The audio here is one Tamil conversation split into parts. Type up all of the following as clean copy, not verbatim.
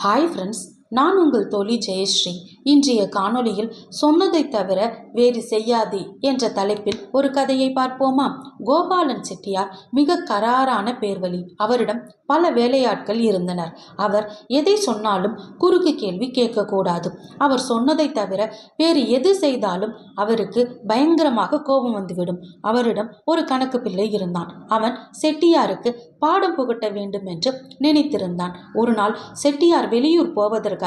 ஹாய் ஃப்ரெண்ட்ஸ், நான் உங்கள் தோழி ஜெயஸ்ரீ. இன்றைய காணொளியில் சொன்னதை தவிர வேறு செய்யாதே என்ற தலைப்பில் ஒரு கதையை பார்ப்போமா? கோபாலன் செட்டியார் மிக கராரான பேர்வழி. அவரிடம் பல வேலையாட்கள் இருந்தனர். அவர் எதை சொன்னாலும் குறுக்கு கேள்வி கேட்கக்கூடாது. அவர் சொன்னதை தவிர வேறு எது செய்தாலும் அவருக்கு பயங்கரமாக கோபம் வந்துவிடும். அவரிடம் ஒரு கணக்கு பிள்ளை இருந்தான். அவன் செட்டியாருக்கு பாடம் புகட்ட வேண்டும் என்று நினைத்திருந்தான். ஒரு நாள் செட்டியார் வெளியூர் போவதற்காக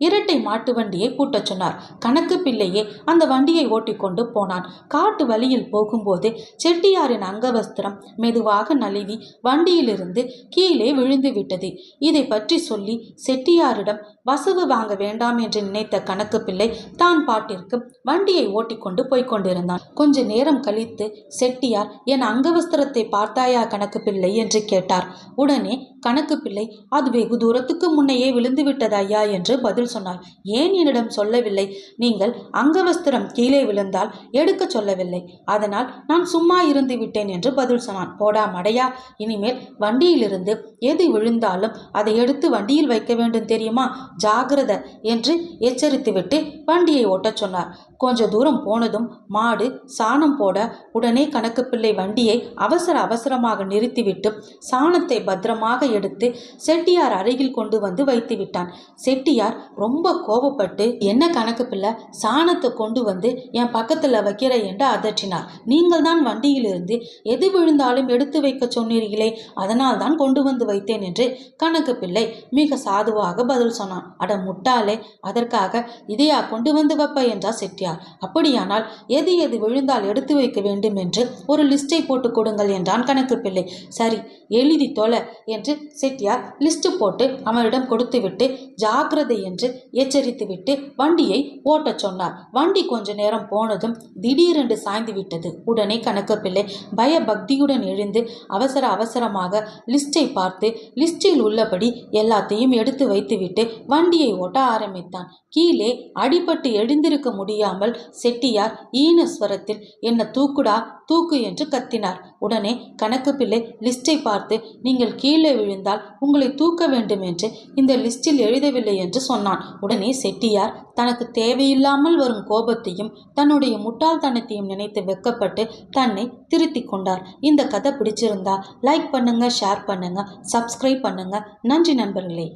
இரட்டை மாட்டு வண்டியை பூட்டச் சொன்னார். கணக்கு பிள்ளையே அந்த வண்டியை ஓட்டிக்கொண்டு போனான். காட்டு வழியில் போகும்போது செட்டியாரின் அங்கவஸ்திரம் மெதுவாக நழுவி வண்டியிலிருந்து கீழே விழுந்து விட்டது. இதை பற்றி சொல்லி செட்டியாரிடம் வசவு வாங்க வேண்டாம் என்று நினைத்த கணக்கு பிள்ளை தான் பாட்டிற்கு வண்டியை ஓட்டிக்கொண்டு போய்கொண்டிருந்தான். கொஞ்ச நேரம் கழித்து செட்டியார், என் அங்கவஸ்திரத்தை பார்த்தாயா கணக்கு பிள்ளை என்று கேட்டார். உடனே கணக்கு பிள்ளை, அது வெகு தூரத்துக்கு முன்னையே விழுந்து விட்டது ஐயா என்று பதில் சொன்னார். ஏன் என்னிடம் சொல்லவில்லை? நீங்கள் அங்கவஸ்திரம் கீழே விழுந்தால் எடுக்க சொல்லவில்லை, அதனால் நான் சும்மா இருந்து விட்டேன் என்று பதில் சொன்னான். போடா மடையா, இனிமேல் வண்டியிலிருந்து எது விழுந்தாலும் அதை எடுத்து வண்டியில் வைக்க வேண்டும் தெரியுமா? ஜாகிரத என்று எச்சரித்துவிட்டு வண்டியை ஓட்டச் சொன்னார். கொஞ்ச தூரம் போனதும் மாடு சாணம் போட உடனே கணக்கு பிள்ளை வண்டியை அவசரமாக நிறுத்திவிட்டு சாணத்தை பத்திரமாக எடுத்து செட்டியார் அருகில் கொண்டு வந்து வைத்து விட்டான். செட்டியார் ரொம்ப கோபப்பட்டு, என்ன கணக்கு பிள்ளை, சாணத்தை கொண்டு வந்து என் பக்கத்தில் வைக்கிற என்று அதட்டினார். நீங்கள் தான் வண்டியிலிருந்து எது விழுந்தாலும் எடுத்து வைக்க சொன்னீர்களே, அதனால் தான் கொண்டு வந்து வைத்தேன் என்று கணக்கு பிள்ளை மிக சாதுவாக பதில் சொன்னான். அட முட்டாளே, அதற்காக இதையா கொண்டு வந்து வைப்ப என்றார் செட்டியார். அப்படியானால் எது எது விழுந்தால் எடுத்து வைக்க வேண்டும் என்று ஒரு லிஸ்டை போட்டு கொடுங்கள் என்றான் கணக்கு பிள்ளை. சரி, எழுதி தொலை என்று செட்டியார் லிஸ்ட் போட்டு அவரிடம் கொடுத்துவிட்டு ஜாக்கிரதை என்று எச்சரித்துவிட்டு வண்டியை ஓட்டச் சொன்னார். வண்டி கொஞ்ச நேரம் போனதும் திடீரென்று சாய்ந்து விட்டது. உடனே கணக்கு பிள்ளை பயபக்தியுடன் எழுந்து அவசரமாக லிஸ்டை பார்த்து லிஸ்டில் உள்ளபடி எல்லாத்தையும் எடுத்து வைத்துவிட்டு வண்டியை ஓட்ட ஆரம்பித்தான். கீழே அடிபட்டு எழுந்திருக்க முடியாமல் செட்டியார் ஈனஸ்வரத்தில், என்ன தூக்குடா தூக்கு என்று கத்தினார். உடனே கணக்கு பிள்ளை லிஸ்டை பார்த்து, நீங்கள் கீழே விழுந்தால் உங்களை தூக்க வேண்டும் என்று இந்த லிஸ்டில் எழுதவில்லை என்று சொன்னான். உடனே செட்டியார் தனக்கு தேவையில்லாமல் வரும் கோபத்தையும் தன்னுடைய முட்டாள்தனத்தையும் நினைத்து வெக்கப்பட்டு தன்னை திருத்தி கொண்டார். இந்த கதை பிடிச்சிருந்தா லைக் பண்ணுங்க, ஷேர் பண்ணுங்க, சப்ஸ்கிரைப் பண்ணுங்க. நன்றி நண்பர்களே.